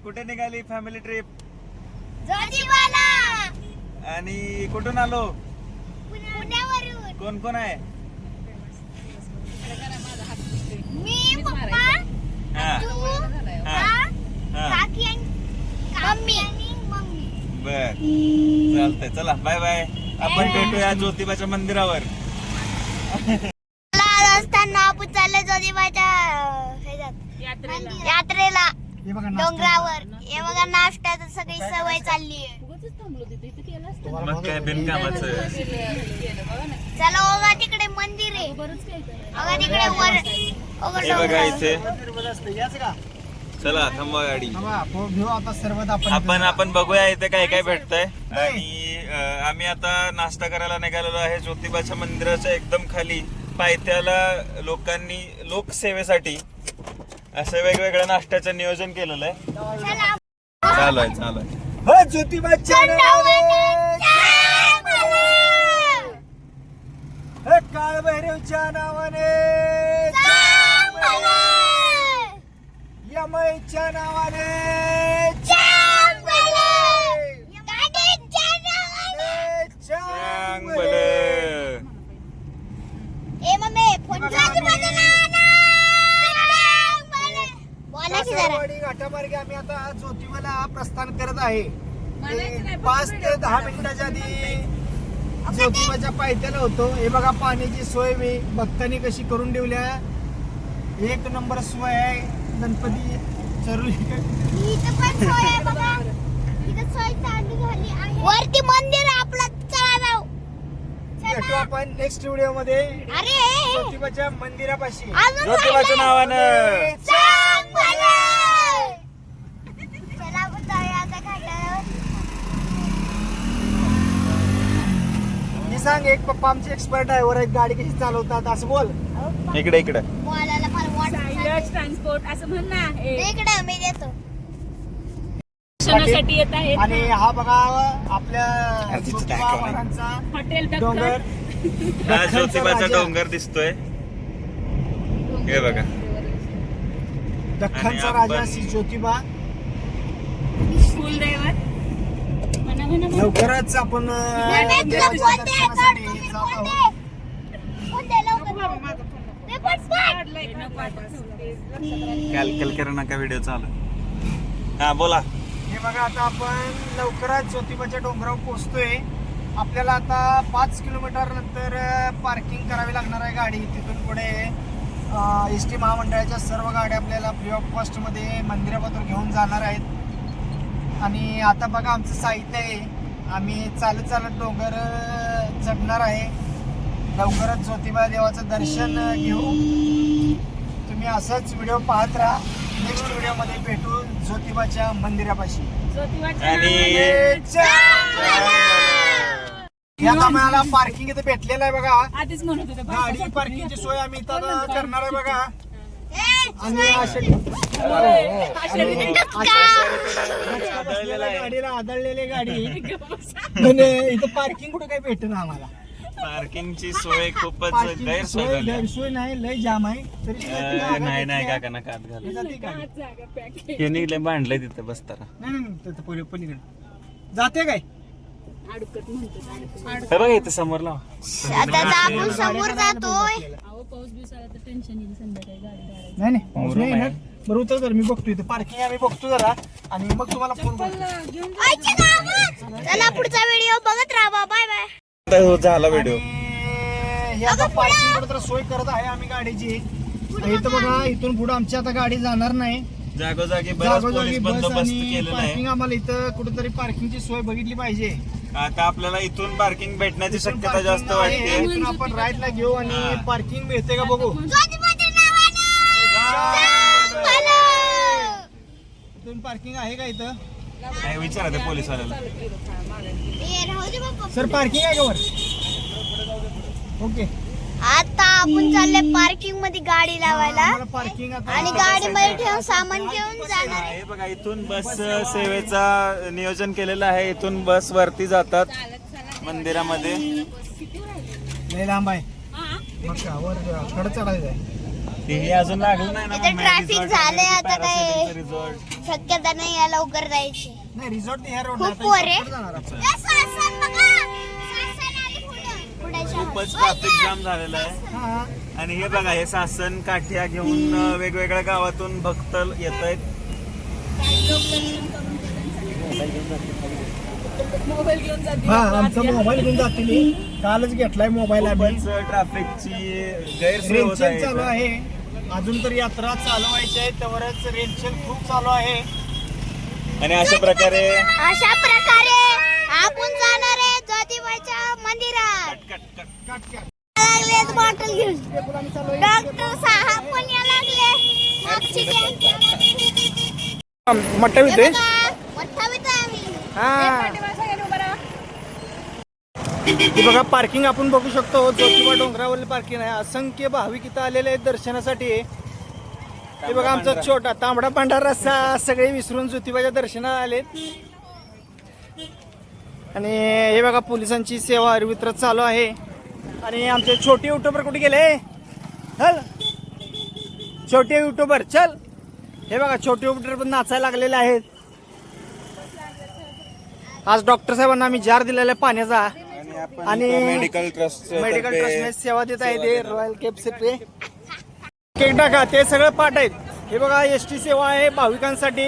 कुठे निघाली family trip? जोजीवाला. आणि कुठून आलो? पुण्यावरून. कोण कोण आहे? मी, पप्पा, हा तू, हा हा काकी आणि मम्मी. बर चालतंय, चला बाय बाय. आपण भेटूया ज्योतिबाच्या मंदिरावर. असताना आपण चालले जोजीबाच्या यात्रेला डोंगरावर. हे बघा नाश्त्याची सगळी सवय चालली आहे. मग काय बिनकामाचं. चला ओगा तिकडे मंदिर आहे. ओगा तिकडे वर हे बघा इथे. चला थांबा गाडी. घेऊ आता सर्वात आपण बघूया इथे काय काय भेटतंय. आणि आम्ही आता नाश्ता करायला निघालेलो आहे ज्योतिबाच्या मंदिराच्या एकदम खाली. पायथ्याला लोकांनी लोकसेवेसाठी असं वेगवेगळ्या नाश्त्याचं नियोजन केलेलं आहे. चालू आहे ज्योतिबाच्या काळ भैरवच्या नावाने, यमईच्या नावाने, घाटामार्गे आम्ही आता ज्योतिबाला प्रस्थान करत आहे. 5 ते 10 मिनिटाच्या आधी ज्योतिबाच्या पायथ्याला होतो. हे बघा पाण्याची सोय मी भक्तांनी कशी करून ठेवल्या. 1 नंबर सोय आहे. गणपती चरुली वरती मंदिर आपला. चला भेटू आपण नेक्स्ट व्हिडिओ मध्ये अरे ज्योतिबाच्या मंदिरापाशी. ज्योतिबाच्या नावानं. मी सांग, एक पप्पा आमचे एक्सपर्ट ड्रायव्हर आहेत. गाडी कशी चालवतात असं बोल. इकडे ट्रान्सपोर्ट असं म्हण ना. इकडे मी देतो. दर्शनासाठी येत आहेत. आणि हा बघा आपल्या ज्योतिबा महाराजांचा हॉटेल डोंगर. हा ज्योतिबाचा डोंगर दिसतोय. हे बघा दख्खनचा आणि राजा आपण- श्री ज्योतिबा. स्कूल ड्रायव्हर म्हणा म्हणा म्हणा. लवकरच आपण देवाच्या दर्शनासाठी जात आहोत. कॅल्कल करू नका, व्हिडिओ चालू. हा बोला. हे बघा आता आपण लवकरच ज्योतिबाच्या डोंगरावर पोहोचतोय. आपल्याला आता 5 किलोमीटर नंतर पार्किंग करावी लागणार आहे गाडी. तिथून पुढे एस टी महामंडळाच्या सर्व गाड्या आपल्याला फ्री ऑफ कॉस्ट मध्ये मंदिरापासून घेऊन जाणार आहेत. आणि आता बघा आमचं साहित्य आहे. आम्ही चालत चालत डोंगर चढणार आहे. लवकरच ज्योतिबा देवाचं दर्शन घेऊ. तुम्ही असंच व्हिडिओ पाहत राहा. नेक्स्ट व्हिडिओ मध्ये भेटू ज्योतिबाच्या मंदिरापाशी. यात आम्हाला पार्किंग इथे भेटलेलं आहे बघा. आधीच म्हणत होते गाडी पार्किंगची सोय आम्ही इथं करणार आहे बघा. आणि गाडीला आदळलेली गाडी. इथं पार्किंग कुठं काही भेटत ना आम्हाला. पार्किंगची सोय खूपच पार्किंग गैरसोय झाली. गैरसोय नाही, लय जाम आहे. तरी नाही काका नका आत घालू. जागा पॅक. हे निघले बांधलंय तिथं बसताना. नाही पलीकडे जाते काय. अडकत म्हणतो. हे बघा इथं समोर लावा. आता आपण समोर जातोय. अहो पाऊस बिऊस आला तर टेन्शन येईल. संध्याकाळी गाडी नाही पाऊस नाही येणार. बरं उतर जर मी बघतो इथं पार्किंग आम्ही बघतो जरा. आणि मग तुम्हाला फोन करतो. चला पुढचा व्हिडिओ बघत राहा. Bye bye. झाला व्हिडिओ. हे आता पार्किंग तर सोय करत आहे आम्ही गाडीची. इथं बघा इथून पुढे आमची आता गाडी जाणार नाही. जागोजागी जागोजागी बस बंदोबस्त आणि केलेला पार्किंग आहे. आम्हाला इथं कुठेतरी पार्किंगची सोय बघितली पाहिजे. आता आपल्याला इथून पार्किंग भेटण्याची इथून शक्यता parking जास्त आहे. वाटते. इथून आपण राईट ला घेऊ आणि हा. पार्किंग मिळते का बघू. इथून पार्किंग आहे का इथं. नाही विचारा ते पोलिसवाल्याला. सर पार्किंग आहे का वर. ओके आता आपण चालले पार्किंग मध्ये गाडी लावायला. पार्किंग आणि गाडीमध्ये ठेवून सामान घेऊन जाणार आहे. हे बघा इथून बस सेवेचा नियोजन केलेलं आहे. इथून बस वरती जातात मंदिरामध्ये. लय लांब आहे. मग का वर कडे चढायचं आहे. ते अजून लागलं नाही ना. इथे ट्रॅफिक झालंय आता काय. रिसॉर्ट शक्यता नाही आहे लवकर जायची. नाही रिसॉर्ट ह्या रोड खूप वर आहे. जाणार आपण. खूपच ट्रॅफिक जाम झालेलं आहे. हा आणि हे बघा हे सासन काठ्या घेऊन वेगवेगळ्या गावातून भक्त येत आहेत. मोबाईल घेऊन जाते. हा आमचा मोबाईल घेऊन जातील. कालच घेतलाय मोबाईल आम्ही. खूपच ट्रॅफिकची गैरसोय होत रेंचन चालू आहे. आहे. अजून तर यात्रा चालू व्हायची आहे त्यावरच रेंचन खूप चालू आहे. आणि अशा प्रकारे अशा प्रकारे आपण जाणार आहे ज्योतिबाच्या मंदिरात. लागलेत बॉटल घेऊन. डॉक्टर साहेब पण या लागले. मागची गँग. मट्टा विते मोठा विता आम्ही. हा सगळ्यांनी उभं राहा. हे बघा पार्किंग आपण बघू शकतो. ज्योतिबा डोंगरावरील पार्किंग आहे. असंख्य भाविक इथं आलेले आहेत दर्शनासाठी. हे बघा आमचा छोटा तांबडा पांढरा रस्सा सगळे विसरून ज्योतिबाच्या दर्शनाला आलेत. आणि हे बघा पोलिसांची सेवा वितरण चालू आहे. आणि आमचे छोटे युट्यूबर कुठे गेले? चल छोटे युट्यूबर चल. हे बघा छोटे युट्यूबर पण नाचायला लागलेले आहेत. आज डॉक्टर साहेबांना आम्ही जार दिलेला आहे पाण्याचा. आणि मेडिकल ट्रस्ट ट्रस्टने सेवा देत आहे ते रॉयल कॅप्सिटे केक टाका ते सगळं पाठ आहेत. हे बघा एसटी सेवा आहे भाविकांसाठी.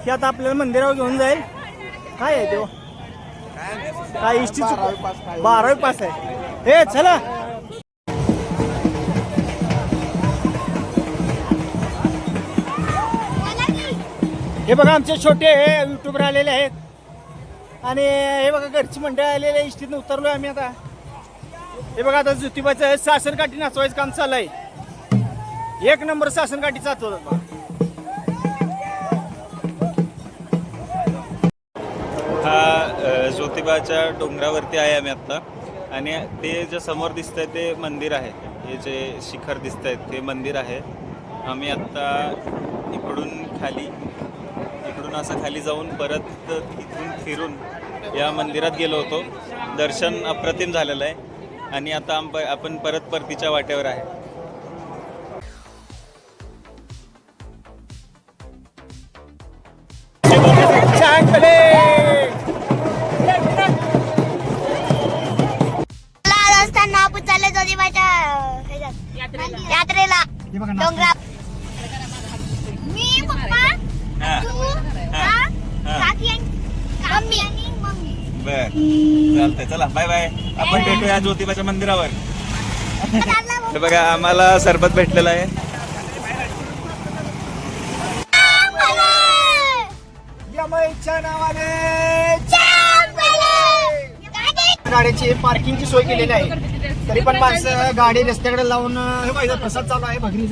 हे आता आपल्याला मंदिरावर घेऊन जाईल. काय आहे तो काय एसटी 12वी पास आहे. हे चला हे बघा आमचे छोटे युट्यूबर आलेले आहेत. आणि हे बघा घरची मंडळ आलेले इष्टीतून उतरलोय आम्ही आता. हे बघा आता ज्योतिबाचं सासन काठी नाचवायचं काम चालू आहे. एक नंबर सासन काठी चाचवत. हा ज्योतिबाच्या डोंगरावरती आहे आम्ही आता. आणि ते जे समोर दिसतंय ते मंदिर आहे. हे जे शिखर दिसत आहेत ते मंदिर आहे. आम्ही आता इकडून असं खाली जाऊन परत इथून फिरून या मंदिरात गेलो होतो. दर्शन अप्रतिम झालेलं आहे. आणि आता आपण परत परतीच्या वाटेवर आहे. असताना आपण चालले ज्योतिबाच्या यात्रेला हे बघा डोंगरात. मी पप्पा हा. तू हा. काकी आणि मम्मी. बर चालतंय चला बाय बाय. आपण भेटूया ज्योतिबाच्या मंदिरावर. हे बघा आम्हाला सरबत भेटलेलं आहे. यमईच्या नावाने गाड्याची पार्किंगची सोय केलेली आहे. तरी पण माणसं गाडी रस्त्याकडे लावून हे बघा प्रसाद चालू आहे भगरी.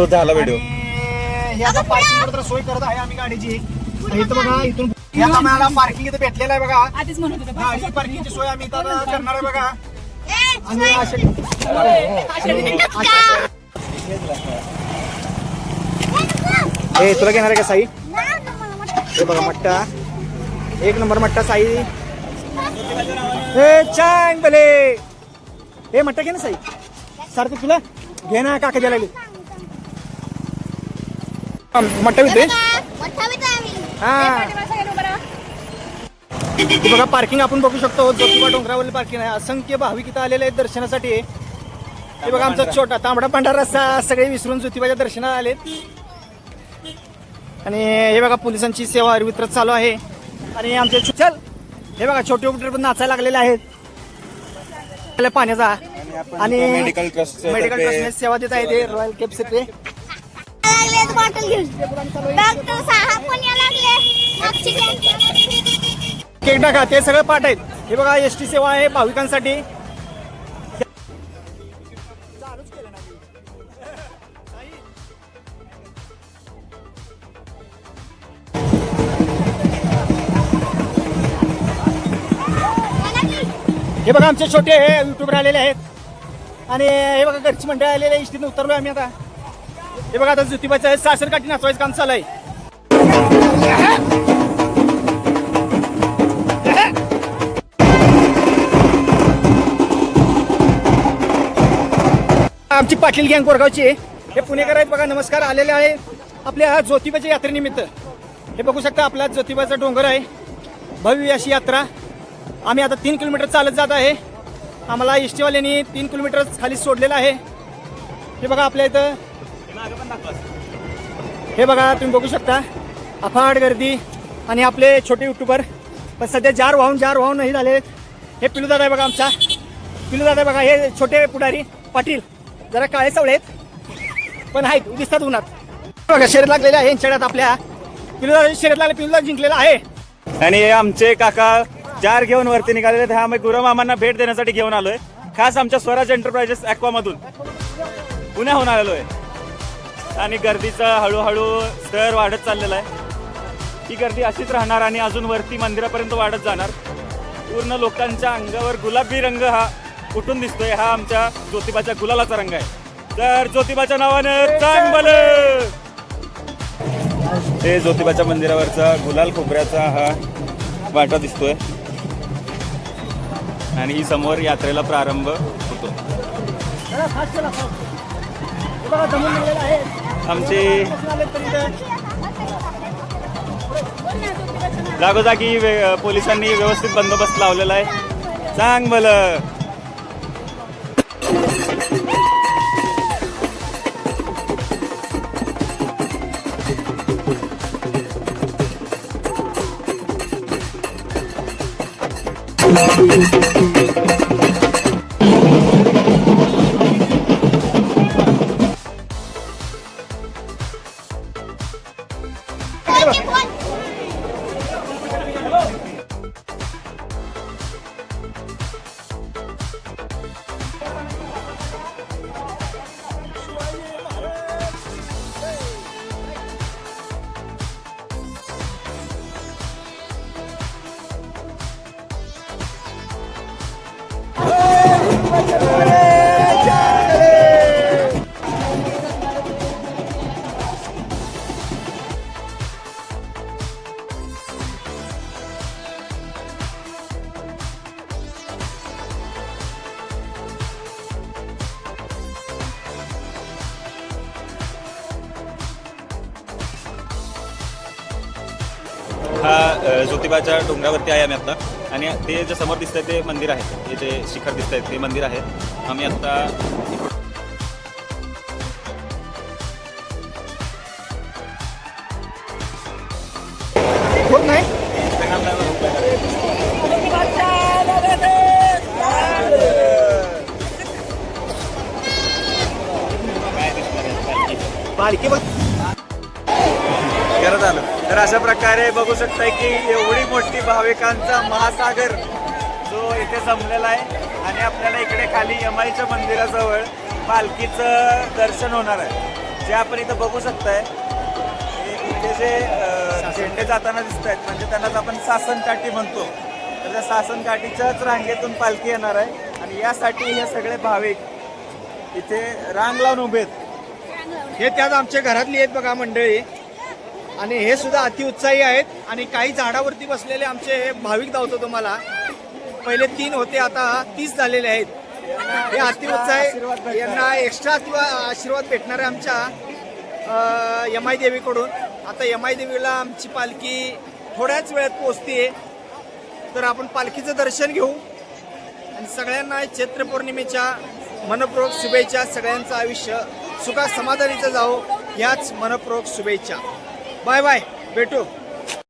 झाला व्हिडिओ. हे आता पार्किंग तर सोय करत आहे आम्ही गाडीची. इथं बघा इथून हे आता आम्हाला पार्किंग इथं भेटलेलं आहे बघा. आधीच म्हणत होते बा. गाडी पार्किंगची सोय आम्ही इथं करणार आहे बघा. आणि हे तुला घेणार आहे का साई? हे बघा मट्टा एक नंबर मट्टा साई. हे चांग भले हे मट्टा घे ना साई. सारखं तुला घे ना काका द्यायला लागले. मट्टा विते मोठा विता आम्ही. हा सगळ्यांनी उभं राहा. हे बघा पार्किंग आपण बघू शकतो. ज्योतिबा डोंगरावरील पार्किंग आहे. असंख्य भाविक इथं आलेले आहेत दर्शनासाठी. हे बघा आमचा छोटा तांबडा पांढरा रस्सा सगळे विसरून ज्योतिबाच्या दर्शनाला आलेत. आणि हे बघा पोलिसांची सेवा वितरण चालू आहे. आणि आमचे चल हे बघा छोटे उपटर पण नाचायला लागलेले आहेत पाण्याचा. आणि मेडिकल ट्रस्टने सेवा देत आहे ते रॉयल कॅप्सिटे. लागलेत बॉटल घेऊन. डॉक्टर साहेब पण या लागले. मागची गँग. केक टाका ते सगळं पाठ आहेत. हे बघा एसटी सेवा आहे भाविकांसाठी. हे बघा आमचे छोटे युट्यूबर आलेले आहेत. आणि हे बघा घरची मंडळ आलेले इष्टीतून उतरलोय आम्ही आता. हे बघा आता ज्योतिबाचं सासर काठी नाचवायचं काम चालू आहे. आमची पाटील गँग कोरगावची हे पुणेकर आहेत बघा. नमस्कार आलेले आहे. आपल्या ज्योतिबाच्या यात्रेनिमित्त हे बघू शकता आपला ज्योतिबाचा डोंगर आहे. भव्य अशी यात्रा. आम्ही आता 3 किलोमीटर चालत जात आहे. आम्हाला एसटीवाल्यांनी 3 किलोमीटर खाली सोडलेलं आहे. हे बघा आपल्या इथं, हे बघा तुम्ही बघू शकता अफाट गर्दी आणि आपले छोटे युट्यूबर पण सध्या जार वाहून नाही झाले. हे पिलूदादा आहे बघा, आमचा पिलूदादा आहे बघा. हे छोटे पुढारी पाटील जरा काळे सावळे आहेत पण आहेत, दिसतात उन्हात. बघा शर्यत लागलेले आहे यांच्याकडे. आपल्या पिलूदाची शर्यत लागली, पिलूदा जिंकलेला आहे. आणि हे आमचे काका जार घेऊन वरती निघालेले आहेत. आम्ही गुरुमामांना भेट देण्यासाठी घेऊन आलोय. खास आमच्या स्वराज एंटरप्राइजेस ॲक्वामधून पुण्याहून आलेलो आहे. आणि गर्दीचा हळूहळू स्तर वाढत चाललेला आहे. ही गर्दी अशीच राहणार आणि अजून वरती मंदिरापर्यंत वाढत जाणार. पूर्ण लोकांच्या अंगावर गुलाबी रंग हा उठून दिसतोय. हा आमच्या ज्योतिबाच्या गुलालाचा रंग आहे. तर ज्योतिबाच्या नावानं चांग भलं. हे ज्योतिबाच्या मंदिरावरचा गुलाल खोबऱ्याचा हा वाटा दिसतोय आणि ही समोर यात्रेला प्रारंभ होतो. आमचे जागोजागी पोलिसांनी व्यवस्थित बंदोबस्त लावलेला आहे. सांग भलं. हा ज्योतिबाच्या डोंगरावरती आहे आम्ही आता. आणि ते जे समोर दिसतंय ते मंदिर आहे. हे जे शिखर दिसत आहे ते मंदिर आहे. आम्ही आता होत नाही. पालखी बघ करत आलं. तर अशा प्रकारे बघू शकताय की एवढी मोठी भाविकांचा महासागर जो इथे जमलेला आहे. आणि आपल्याला इकडे खाली यमाईच्या मंदिराजवळ पालखीचं दर्शन होणार आहे. जे आपण इथं बघू शकताय इथे जे झेंडे जाताना दिसत आहेत म्हणजे त्यांनाच आपण सासनकाठी म्हणतो. तर त्या सासनकाठीच्याच रांगेतून पालखी येणार आहे. आणि यासाठी हे सगळे भाविक इथे रांग लावून उभे आहेत. हे त्यात आमच्या घरातली आहेत बघा मंडळी. आणि हे सुद्धा अतिउत्साही आहेत. आणि काही झाडावरती बसलेले आमचे भाविक धावतो तुम्हाला. पहिले 3 होते, आता 30 झालेले आहेत. हे अतिउत्साही. यांना एक्स्ट्रा आशीर्वाद भेटणार आहे आमच्या यमाई देवीकडून. आता यमाई देवीला आमची पालखी थोड्याच वेळात पोहोचते. तर आपण पालखीचं दर्शन घेऊ. आणि सगळ्यांना चैत्र पौर्णिमेच्या मनपूर्वक शुभेच्छा. सगळ्यांचं आयुष्य सुखात समाधानीचं जावो याच मनपूर्वक शुभेच्छा. बाय बाय, भेटू.